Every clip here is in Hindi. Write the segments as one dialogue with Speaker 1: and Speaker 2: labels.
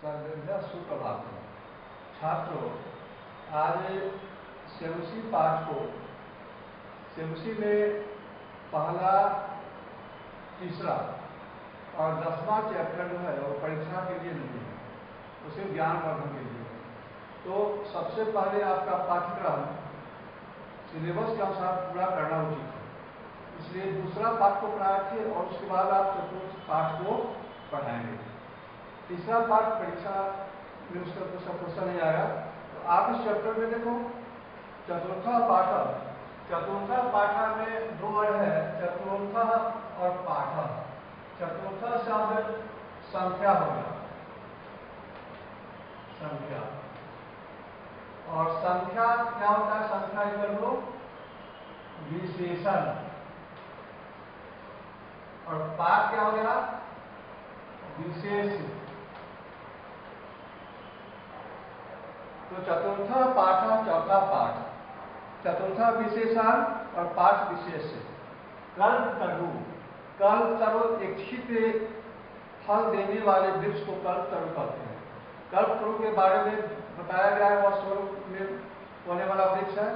Speaker 1: सर्वेभ्यः सुप्रभातम्। छात्रों, आज सेवसी पाठ को सेवसी में पहला, तीसरा और 10वां चैप्टर जो है वो परीक्षा के लिए नहीं है, उसे ज्ञानवर्धन के लिए। तो सबसे पहले आपका पाठ्यक्रम सिलेबस के अनुसार पूरा करना उचित है, इसलिए दूसरा पाठ को पढ़ाइए और उसके बाद आप चतुर्थ पाठ को पढ़ाएंगे। तीसरा पाठ परीक्षा में उसका तो सब क्वेश्चन नहीं आया, तो आप इस चैप्टर में देखो चतुर्था पाठ। चतुर्था पाठ में दो वर्ड है, चतुर्था और पाठ। चतुर्था शब्द संख्या हो गया, संख्या। और संख्या क्या होता है? संख्या इक्वल टू विशेषण। और पाठ क्या हो गया? विशेष। तो चतुर्था पाठ, चौथा पाठ। चतुर्था विशेषण और पाठ विशेष। कल्पतरु। कल्पतरु इच्छित फल देने वाले वृक्ष को कल्पतरु कहते हैं। कल्पतरु के बारे में बताया गया है, वह स्वरूप में होने वाला वृक्ष है,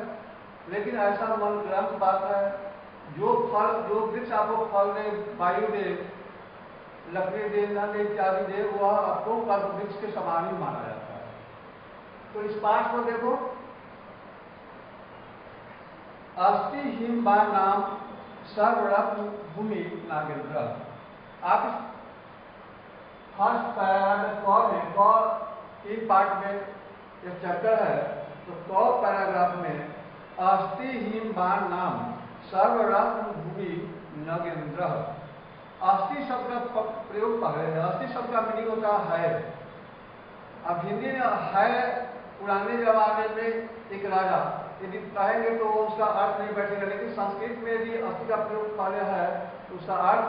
Speaker 1: लेकिन ऐसा मन ग्रंथ बात है, जो वृक्ष आपको फल दे, वायु दे, लकड़ी दे, नल इत्यादि दे, वह आपको कल्प वृक्ष के समान ही माना जाता है। तो इस पाठ को देखो, अस्ति हिमबा नाम सर्वरत्न भूमि नागेंद्र। आप फर्स्ट पैराग्राफ में तीन पार्ट में एक चैप्टर है, तो पैराग्राफ में अस्ति हिमबान नाम सर्वरत्न भूमि नगेंद्र। अस्ति शब्द का प्रयोग पहले है। अस्ति शब्द का मीनिंग होता है। अब हिंदी में है, पुराने जमाने में एक राजा, यदि कहेंगे तो उसका अर्थ नहीं बैठेगा, लेकिन संस्कृत में यदि अस्ति का प्रयोग पहले है तो उसका अर्थ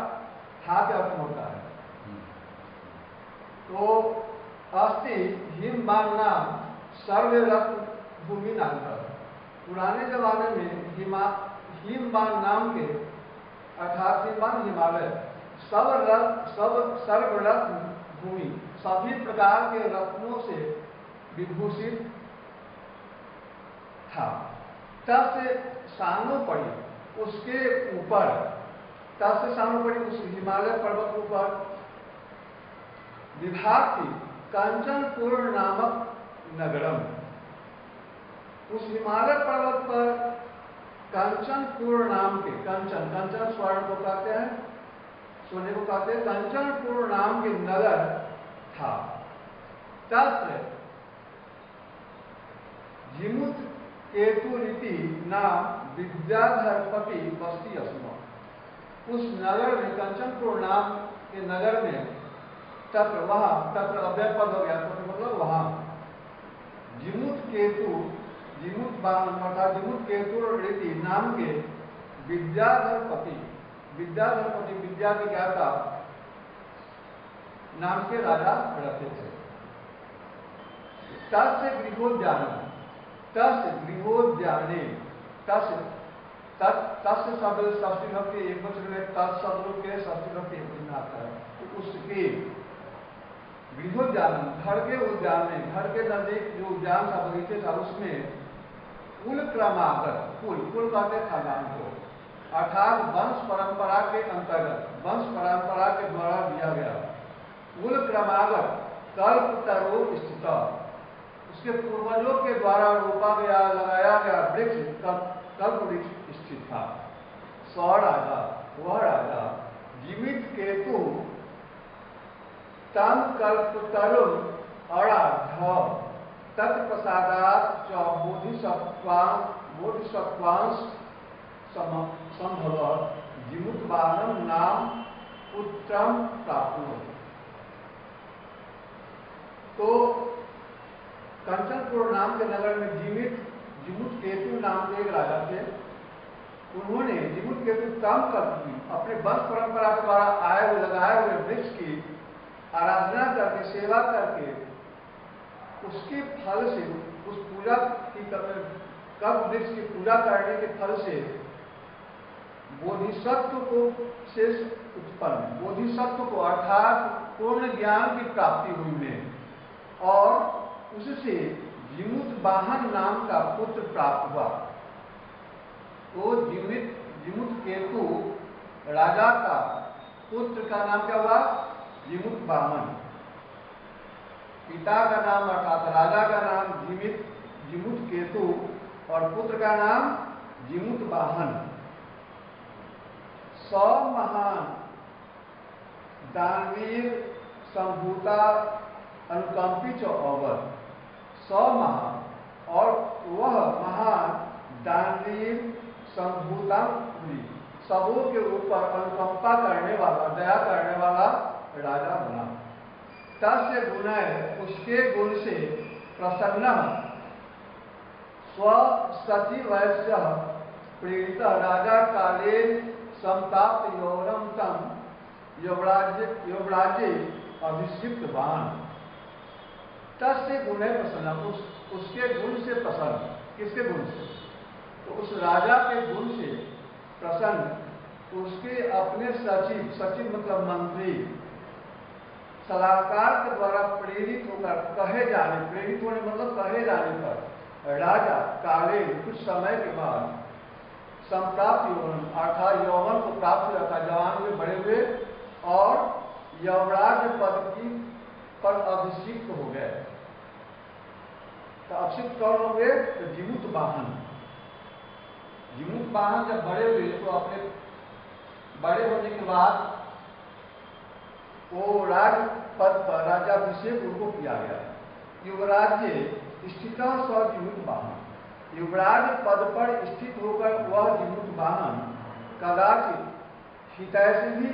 Speaker 1: था के अर्थ होता है। तो अस्ति हिमबान नाम सर्वरत्न भूमि नागेंद्र। पुराने जमाने में हिमबान नाम के, अर्थात हिमबान हिमालय, सर्वरत्न भूमि, सभी प्रकार के रत्नों से विभूषित था। तब से सानो पड़ी उसके ऊपर, तब से सानो पड़ी उस हिमालय पर्वत ऊपर विभाग थी कंचनपुर नामक नगरम। उस हिमालय पर्वत पर कंचनपुर नाम के, कंचन स्वर्ण को कहते हैं, सोने को कहते हैं, कंचनपुर नाम के नगर था। तत्र जिमुत केतु रीति नाम विद्याधरपति बस्ती अस्म। उस नगर में, कंचनपुर नाम के नगर में, तत्र अव्यय पद हो गया, तो मतलब वहां जिमुत केतु रीति नाम के विद्याधरपति विद्या के ज्ञाता नाम के राजा रहते थे। तस्य गृहोद्याने, तस्य शब्द षष्ठी विभक्ति एक वचन में, तत्शब्द के षष्ठी विभक्ति एक वचन में आता है। तो उसके गृहोद्यान, घर के उद्यान में, घर के नजदीक जो उद्यान था, बगीचे था, उसमें कुल क्रमागत, कुल कहते खानदान को, अर्थात वंश परंपरा के अंतर्गत, वंश परंपरा के द्वारा दिया गया कुल क्रमागत कल्पतरु स्थित, उसके पूर्वजों के द्वारा रोपा गया, लगाया गया वृक्ष कल्प वृक्ष स्थित था। वह राजा जिमित केतु तम कल्पतरु अराध्य तत्प्रसादात् च बोधिसत्वांश संभव जिमुतबानम नाम पुत्रम प्राप्त। तो कंचनपुर नाम के नगर में जिमुत केतु नाम के एक राजा थे। उन्होंने जिमुत केतु तम कल्प, अपने वंश परंपरा के द्वारा आए हुए, लगाए हुए वृक्ष की आराधना करके, सेवा करके, उसके फल से, उस पूजा की कल्प वृक्ष की पूजा करने के फल से बोधिसत्व को शेष उत्पन्न, बोधिसत्व को अर्थात पूर्ण ज्ञान की प्राप्ति हुई में, और उससे जिमुतवाहन नाम का पुत्र प्राप्त हुआ। तो जिमुतकेतु राजा का पुत्र का नाम क्या हुआ? जिमुतवाहन। पिता का नाम अर्थात राजा का नाम जिमुतकेतु और पुत्र का नाम जिमुतवाहन। 100 महान दानवीर संभूता अनुकंपित अवध। 100 महान और वह महान दानवीर संभूता सबों के ऊपर अनुकंपा करने वाला, दया करने वाला राजा बना। तस्य गुणय उसके गुण से प्रसन्न स्वसचिवस्य प्रेरित राजा काले समताप यौरम तम युवराज्य अभिषिक्तवान। तस्य गुणय प्रसन्न उसके गुण से प्रसन्न। किसके गुण से? तो उस राजा के गुण से प्रसन्न उसके अपने सचिव मतलब मंत्री सलाहकार के द्वारा प्रेरित होकर प्रेरित होने मतलब कहे जाने पर राजा काले कुछ समय के बाद संप्राप्त यौवन अर्थात यौवन को प्राप्त हुआ था, जवान हुए, बड़े हुए और यवराज पद पर अभिषिक्त हो गए। तो अभिषिक्त कौन हो गए? तो जिमुतवाहन जब बड़े हुए तो अपने बड़े होने के बाद वो राज पद पर राजाभिषेक उनको किया गया। युवराज्य स्थित जिमुतवाहन, युवराज पद पर स्थित होकर वह जिमुतवाहन कदाचित हितैषी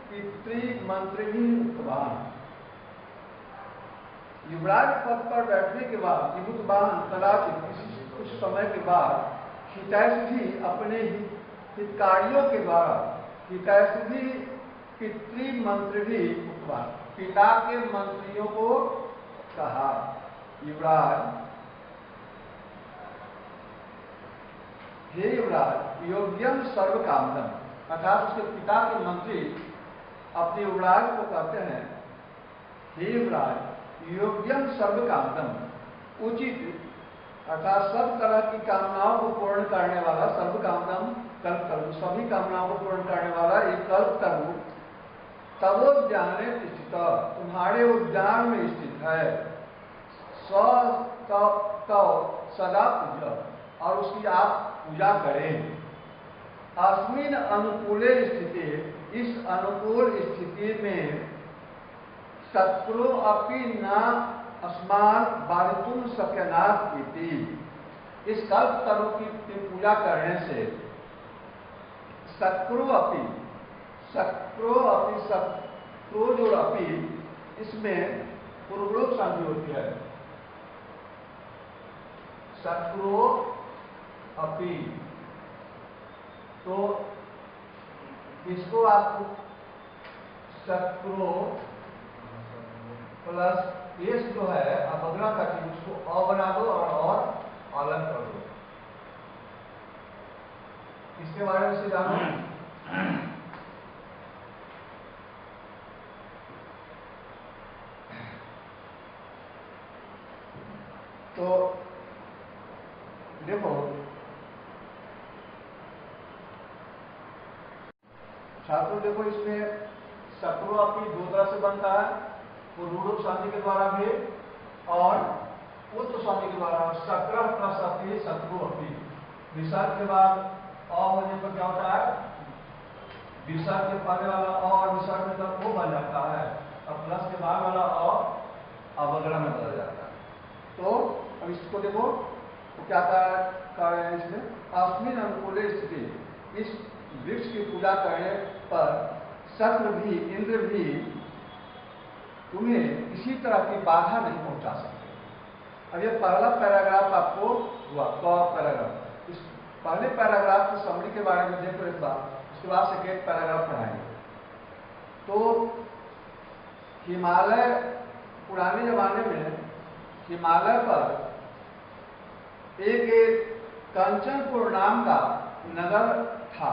Speaker 1: पितृमंत्री उत्तवाहन। युवराज पद पर बैठने के बाद जिमुतवाहन कदाचित कुछ समय के बाद हितैषी अपने हितकारियों के द्वारा हितैषी पितृमंत्री उत्तवाहन पिता के मंत्रियों को कहा, युवराज हे युवराज योग्यम सर्व कामदम। अर्थात उसके पिता के मंत्री अपने युवराज को कहते हैं, हे युवराज योग्यम सर्व कामदम उचित अर्थात सब तरह की कामनाओं को पूर्ण करने वाला, सर्व कामदम कल्प करूँ, सभी कामनाओं को पूर्ण करने वाला एक कल्प करूँ। तवोद्याने स्थित तुम्हारे उद्यान में स्थित है। सदा पूजा और उसकी आप पूजा करें। अस्मिन अनुकूले स्थिति इस अनुकूल स्थिति में शत्रु अपि न अस्मान बाधितुम शक्यनाथ इति। इस कल्प तरु की पूजा करने से शत्रु जो अपि इसमें पूर्वरूप संधि होती है। शत्रु अपि तो इसको आपको शत्रु प्लस एस जो है अब अगला का चीज उसको अ बना दो और अलग कर दो। इसके बारे में से जानो। तो देखो छात्रों, देखो इसमें शत्रु अपनी दो तरह से बनता है, पूर्वरूप संधि के द्वारा भी और उत्तर संधि के द्वारा। शक्र प्लस अपी शत्रु अपी। विसर्ग के बाद अ होने पर क्या होता है? विसर्ग के पहले वाला अ और विसर्ग में तब वो बन जाता है और प्लस के बाद वाला अ अवग्रह में बदल जाता है। तो अब इसको देखो तो क्या कर रहे हैं इसमें? अस्मिन अनुकूल स्थिति इस वृक्ष की पूजा करने पर शत्रु भी इंद्र भी तुम्हें किसी तरह की बाधा नहीं पहुंचा सकते। अब ये पहला पैराग्राफ आपको हुआ, पैराग्राफ। इस पहले पैराग्राफ की समरी के बारे में देखो एक बार, उसके बाद सेकेंड पैराग्राफ पढ़ाएंगे। तो हिमालय, पुराने जमाने में हिमालय पर एक कंचनपुर नाम का नगर था।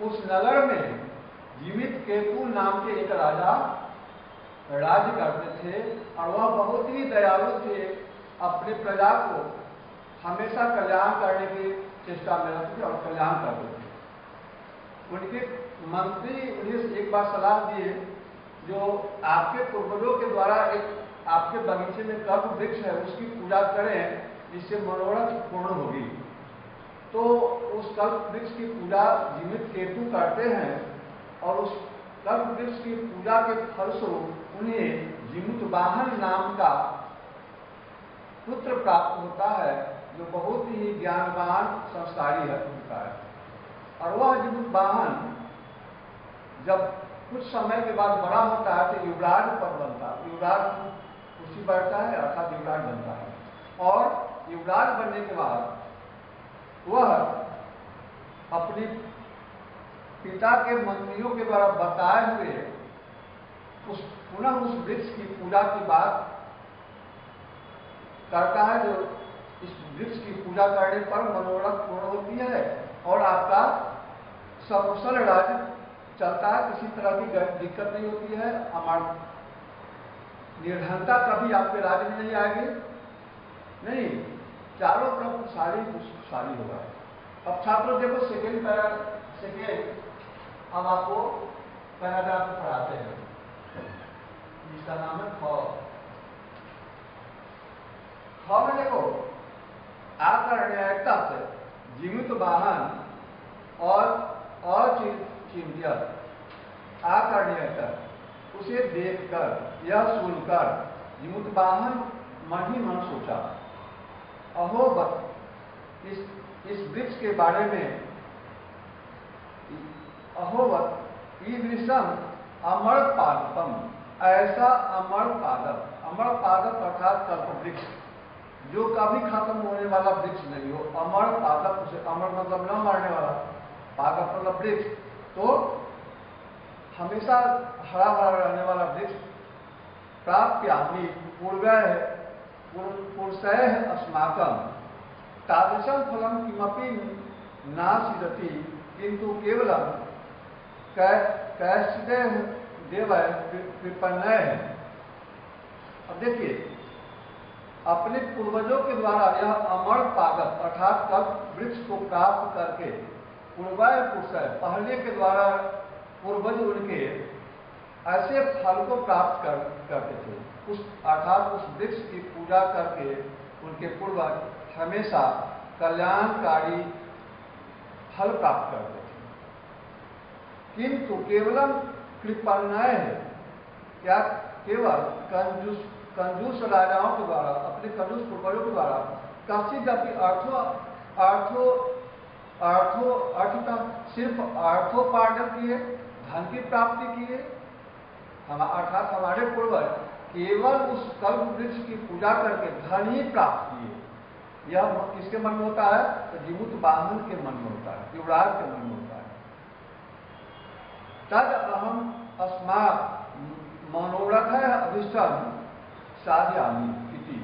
Speaker 1: उस नगर में जिमितकेतु नाम के एक राजा राज्य करते थे और वह बहुत ही दयालु थे, अपनी प्रजा को हमेशा कल्याण करने की चेष्टा में रहते थे और कल्याण करते थे। उनके मंत्री उन्हें एक बार सलाह दिए, जो आपके पूर्वजों के द्वारा एक आपके बगीचे में कल्प वृक्ष है उसकी पूजा करें, जिससे मनोरथ पूर्ण होगी। तो उस कल्प वृक्ष की पूजा जीवित केतु करते हैं और उस कल्प वृक्ष की पूजा के फलस्वरूप उन्हें जीवित वाहन नाम का पुत्र प्राप्त होता है, जो बहुत ही ज्ञानवान संस्कारी होता है। और वह जीवित वाहन जब कुछ समय के बाद बड़ा होता है तो युवराज पद बनता है, युवराज कुर्सी बैठता है अर्थात युवराज बनता है। और युवराज बनने के बाद वह अपनी पिता के मंत्रियों के द्वारा बताए हुए पुनः उस वृक्ष की पूजा की बात करता है, जो इस वृक्ष की पूजा करने पर मनोरथ पूर्ण होती है और आपका सकुशल राज्य चलता है, किसी तरह की दिक्कत नहीं होती है, निर्धनता कभी आपके राज्य में नहीं आएगी, नहीं, चारों तरफ खुशहाली होगा। अब छात्रों देखो सेकेंड हम आपको पैराग्राफ पढ़ाते हैं, जिसका नाम है ख। ख में देखो आकर्ण्यता से जीवित वाहन और अचिंत्य आकर्ण्यता उसे देखकर यह सुनकर जीवित वाहन मन ही मन सोचा, अहोवत इस वृक्ष के बारे में, अहोवत ईदृशम अमर पादपम, ऐसा अमर पादप अर्थात कल्प वृक्ष जो कभी खत्म होने वाला वृक्ष नहीं हो। अमर पादप, उसे अमर मतलब न मरने वाला, पादप मतलब वृक्ष, तो हमेशा हरा भरा रहने वाला वृक्ष प्राप्यामि पूर्वय अस्माकम तादृशं फलम किमपि नासिदति किंतु केवलम कैश्चिदेव देवय विपन्नय। अब देखिए, अपने पूर्वजों के द्वारा यह अमर पादप अर्थात कल्प वृक्ष को प्राप्त करके पूर्वय पुरुषय पहले के द्वारा पूर्वज उनके ऐसे फल को प्राप्त करते थे, उस अर्थात उस वृक्ष की पूजा करके उनके पूर्वज हमेशा कल्याणकारी फल प्राप्त करते थे। किंतु केवलम कृपण्य है, क्या केवल कंजूस राजाओं के द्वारा, अपने कंजूस पूर्वजों के द्वारा कसिद अपनी अर्थता सिर्फ अर्थोपार्जन किए, धन की प्राप्ति किए, अर्थात हमारे पूर्वज केवल उस कल्प वृक्ष की पूजा करके धन ही प्राप्त किए। यह किसके मन में होता है? तो जीवित वाहन के मन में होता है, युवराज के मन में होता है। तद अहम अस्मात् मनोरथ अभिष्टम साधयामि इति,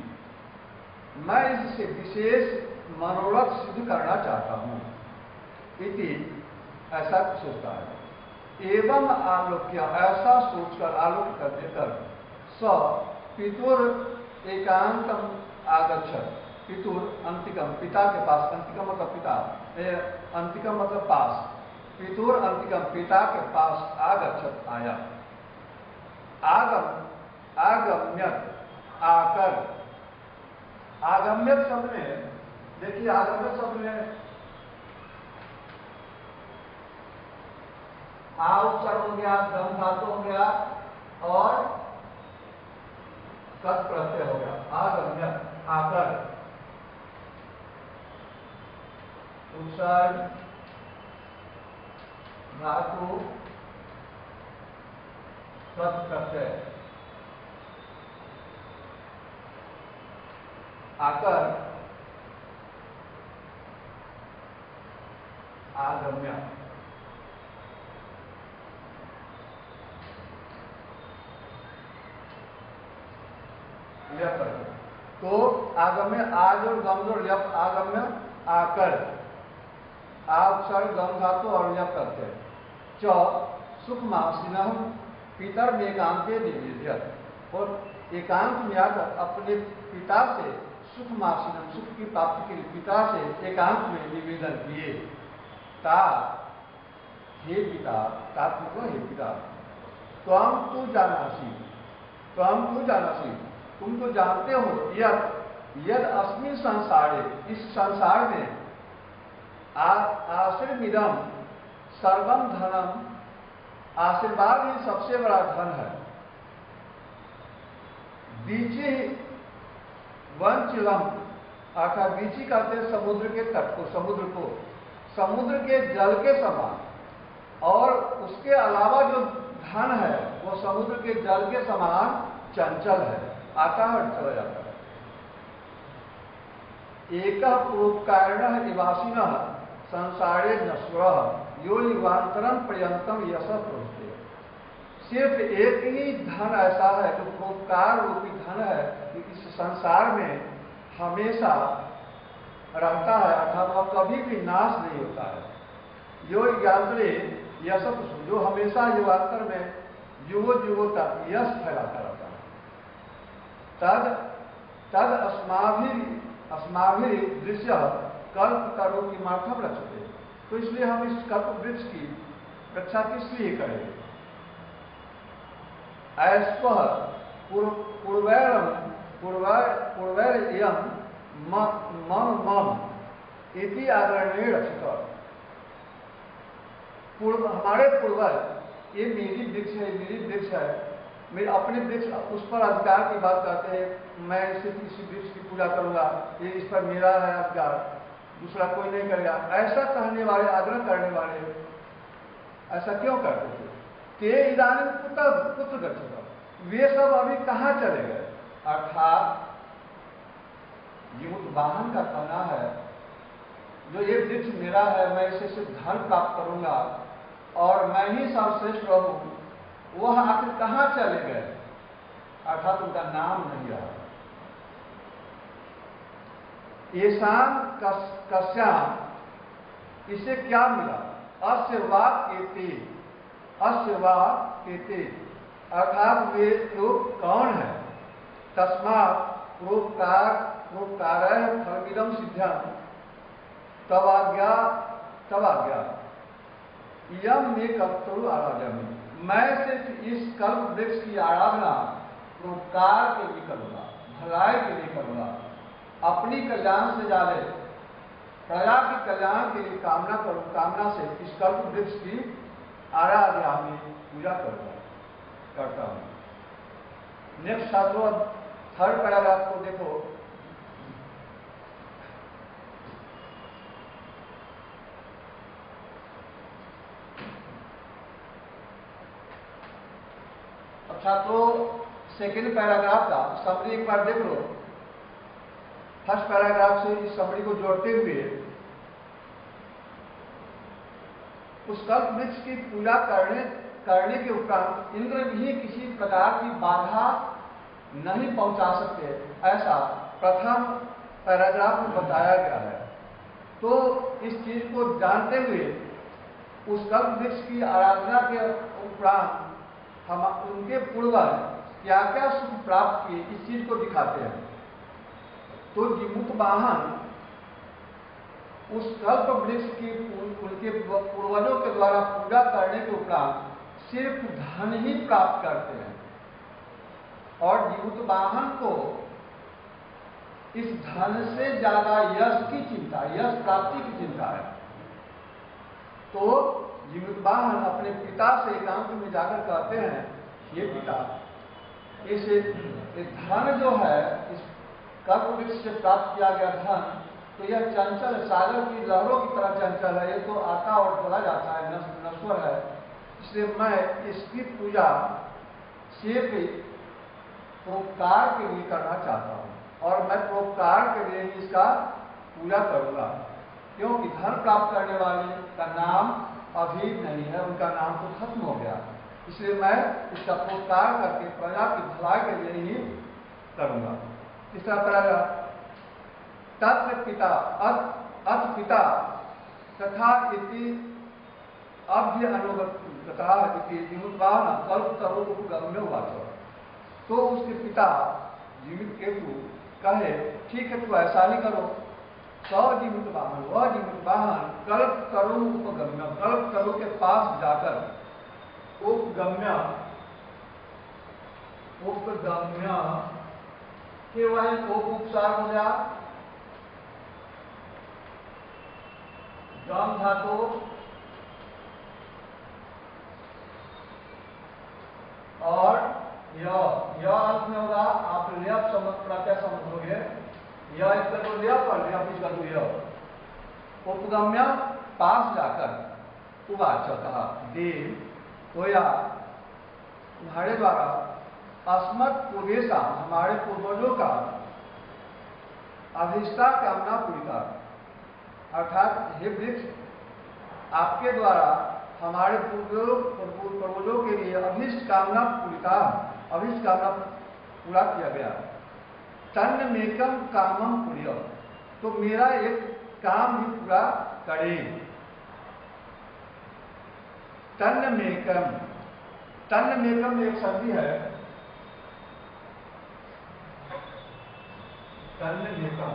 Speaker 1: मैं इससे विशेष मनोरथ सिद्ध करना चाहता हूँ इति, ऐसा सोचता है। एवं आलोक्य, ऐसा सोचकर आलोक कर देकर स पितुर एकांतम आगच्छत, पितुर अंतिकम पिता के पास, अंतिकम मतलब पिता, अंतिकम मतलब पास, पितुर अंतिकम पिता के पास आगच्छत आया, आगम्यत आकर, आगम्यत शब्द में देखिए, आगम्यत शब्द में आ उपचार हो गया, गम धातु हो गया और कत प्रत्यय हो गया। आगम्यत आकर, उपसर्ग धातु कत प्रत्यय, आकर आगम्य, तो आगम्य आज और गम जोड़ यप, आगम्य आकर, आप सर गम धातु और यप करते च सुखमासिनः पितर में एकांते निवेद्यत, और एकांत में आकर अपने पिता से सुख मासीनम, सुख की प्राप्ति के लिए पिता से एकांत में निवेदन किए। ता, हे पिता, तात मतलब हे पिता, त्वं तु जानासि, त्वं तु जानासि, तुम तो जानते हो, यद अस्मिन् संसारे, इस संसार में आशीर्वादम सर्वम धनम, आशीर्वाद ही सबसे बड़ा धन है। बीची वंचिलम, अर्थात बीची कहते हैं समुद्र के तट को, समुद्र के जल के समान, और उसके अलावा जो धन है वो समुद्र के जल के समान चंचल है, आता है चला जाता है। एक परोपकारिणः निवासिनः संसारे नश्वरः यो युगांतरम पर्यंतम यश प्रोष्ठे। सिर्फ एक ही धन ऐसा है जो परोपकार रूपी धन है कि इस संसार में हमेशा रहता है, अर्थात वह कभी भी नाश नहीं होता है। यो युगांतरे यश, जो हमेशा युगांतर में युगों युगों तक यश फैलाता रहता है। तद अस्माभिः दृश्य कल्प करो की मार्थम रचते, तो इसलिए हम इस कल्प वृक्ष की रक्षा किस लिए करें। ऐस्व पूर्वैरयम् मम इति आदरणीय रक्षित, हमारे पूर्वज, ये मेरी वृक्ष है, मेरी वृक्ष है, मैं अपने वृक्ष, उस पर अधिकार की बात करते हैं, मैं सिर्फ इसी वृक्ष की पूजा करूंगा, ये इस पर मेरा है अधिकार, दूसरा कोई नहीं करेगा, ऐसा कहने वाले, आग्रह करने वाले ऐसा क्यों करते थे। ते इदानीं पुत्र गच्छत, वे सब अभी कहाँ चले गए। अर्थात जीवुत वाहन का कहना है, जो ये वृक्ष मेरा है, मैं इसे सिर्फ धन प्राप्त करूंगा और मैं ही सर्वश्रेष्ठ रहूं, वह आखिर कहाँ चले गए, अर्थात उनका नाम नहीं रहा। येषां कस्याम, इसे क्या मिला, अस्य वा केते, अर्थात वे लोग कौन है। तस्मात् प्रोपकारः फलमिदं सिद्ध्यं तवाज्ञा यम में कर्तव्य आराधना, मैं सिर्फ इस कल्प वृक्ष की आराधना प्रोपकार के लिए करूंगा, भलाई के लिए करूंगा, अपनी कल्याण से जाले प्रजा के कल्याण के लिए कामना से इस कल्प वृक्ष की आराधना में पूजा करता हूं। नेक्स्ट छात्रों, थर्ड पैराग्राफ को देखो। अब छात्रों सेकेंड पैराग्राफ का समरी एक बार देख लो। फर्स्ट पैराग्राफ से इस समरी को जोड़ते हुए उस कल्प वृक्ष की पूजा करने के उपरांत इंद्र भी किसी प्रकार की बाधा नहीं पहुंचा सकते, ऐसा प्रथम पैराग्राफ में बताया गया है। तो इस चीज को जानते हुए उस कल्प वृक्ष की आराधना के उपरांत हम उनके पूर्वज क्या क्या सुख प्राप्त किए, इस चीज को दिखाते हैं। तो जीमूत वाहन उस कल्प वृक्ष की उनके पूर्वजों के द्वारा पूजा करने के उपरांत सिर्फ धन ही प्राप्त करते हैं, और जीमूत वाहन को इस धन से ज्यादा यश की चिंता, यश प्राप्ति की चिंता है। तो जीमूत वाहन अपने पिता से एकांत में जाकर कहते हैं, ये पिता, इस धन जो है, इस कल्प वृक्ष से प्राप्त किया गया धन, तो यह चंचल, सागर की लहरों की तरह चंचल है, ये तो आता और चला जाता है, नश्वर है। इसलिए मैं इसकी पूजा सिर्फ परोपकार के लिए करना चाहता हूँ, और मैं परोपकार के लिए ही इसका पूजा करूंगा, क्योंकि धन प्राप्त करने वाले का नाम अभी नहीं है, उनका नाम तो खत्म हो गया। इसलिए मैं इसका परोपकार करके प्रजा की भलाई के लिए ही करूंगा। तीसरा पैराग्राफ, तत्र पिता अथ पिता तथा इति अभ्य अनुगत तथा जीवितवाहन कल्पतरु उपगम्य उवाच। तो उसके पिता जीवित केतु कहे, ठीक है तो ऐसा ही करो। सजीवितवाहन, वह जीवितवाहन कल्पतरु उपगम्य, कल्पतरु के पास जाकर उपगम्य, उपगम्य के वह उपसार हो गया, गम धातु और यह अंत में होगा। आप ल्यप प्रत्यय समझोगे, यह इसका तो ल्यप और ल्यप इसका तो यह। उपगम्य पास जाकर उवाच कहा, देव होया तुम्हारे द्वारा अस्मत् पूर्वेशा हमारे पूर्वजों का अभिष्टा कामना पूरी कर, अर्थात हे वृक्ष आपके द्वारा हमारे पूर्वजों के लिए अभिष्ट कामना पूरा किया गया। तन्न मेकम कामम पुर्य, तो मेरा एक काम भी पूरा करे। तन्न मेकम, तन्न मेकम एक संधि है, तन्न मेकम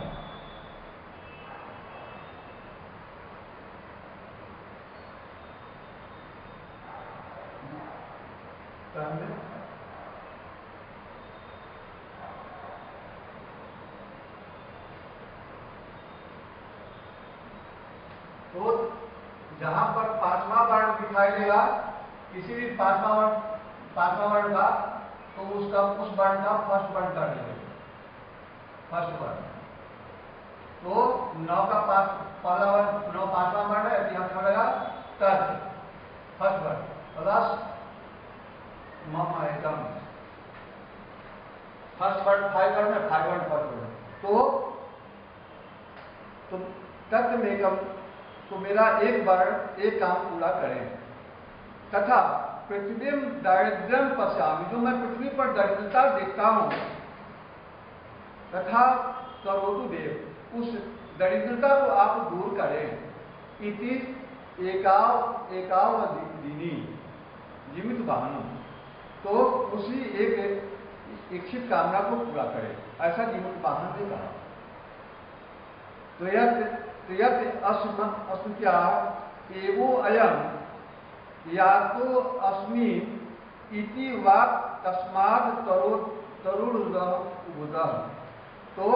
Speaker 1: तो जहां पर पांचवा वर्ण दिखाई देगा, किसी भी पांचवा वर्ण का, तो उसका उस वर्ण का फर्स्ट वर्ण कर देंगे, फर्स्ट वर्ण। तो 9 का पहला वर्ण 9 पांचवा वर्ण है, यहां क्या रहेगा तर्क, फर्स्ट वर्ण प्लस मम आइटम, फर्स्ट वर्ण 5 वर्ण है, 5 वर्ण फर्स्ट वर्ण। तो तत्व मेकम, तो मेरा एक वर्ण एक काम पूरा करें। तथा पृथ्वी दारिद्र्यम पश्यामि, जो मैं पृथ्वी पर दरिद्रता देखता हूं, तथा करोतु देव, उस दरिद्रता को आप दूर करें। इति एकाव दीनी जीवित वाहन, तो उसी एक इच्छित कामना को पूरा करे, ऐसा जीवित वाहन ने कहा। तो यत अस्मृत्या एवो अयम या तो अस्मि इति वा तस्माद तरुण, तो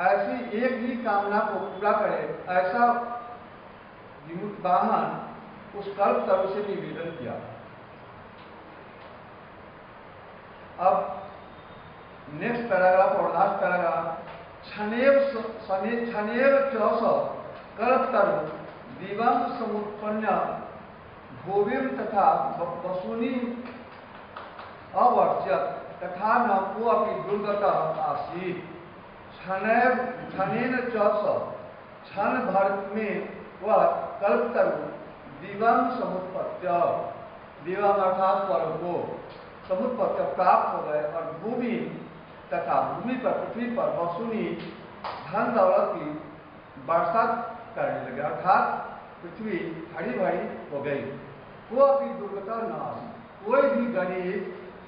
Speaker 1: ऐसी एक ही कामना को पूरा करे, ऐसा जीवित वाहन उस कल्प तरु से निवेदन किया। अब नेक्स्ट पैराग्राफ और लास्ट पैराग्राफ, छनेव चौस कल्पतरु दिवं समुत्पन्न भूमिम तथा वसूनि अवर्च्यत तथा न को अपि दुर्गत आसीत्। छनेन चौस, क्षण भर में वह कल्पतरु दिवं समुत्पत्य, दिवं अर्थात स्वर्ग को, समुत्पत्य प्राप्त हो गए, और भूमि तथा भूमि पर पृथ्वी पर वसूनी धन दौलत की वर्षा करने लगे, अर्थात पृथ्वी हरी भरी हो गई। वो अभी दुर्गता न आई, कोई भी गरीब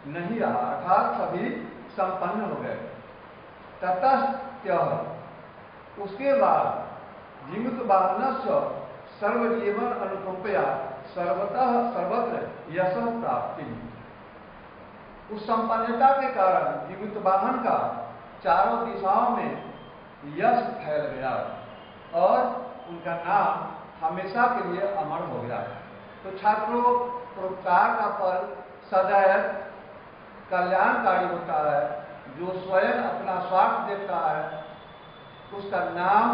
Speaker 1: नहीं रहा, अर्थात सभी संपन्न हो गए। ततः उसके बाद जीवित वाहनस्य सर्वजीवन अनुकंपया सर्वत्र यश प्राप्ति, उस संपन्नता के कारण जीवित वाहन का चारों दिशाओं में यश फैल गया और उनका नाम हमेशा के लिए अमर हो गया। तो छात्रों, परोपकार का फल सदैव कल्याणकारी होता है। जो स्वयं अपना स्वार्थ देखता है उसका नाम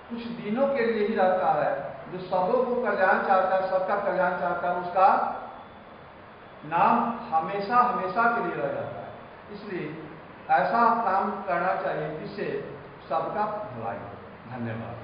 Speaker 1: कुछ दिनों के लिए ही रहता है, जो सबों को कल्याण चाहता है, सबका कल्याण चाहता है, उसका नाम हमेशा हमेशा के लिए रह जाता है। इसलिए ऐसा काम करना चाहिए जिससे सबका भलाई हो। धन्यवाद।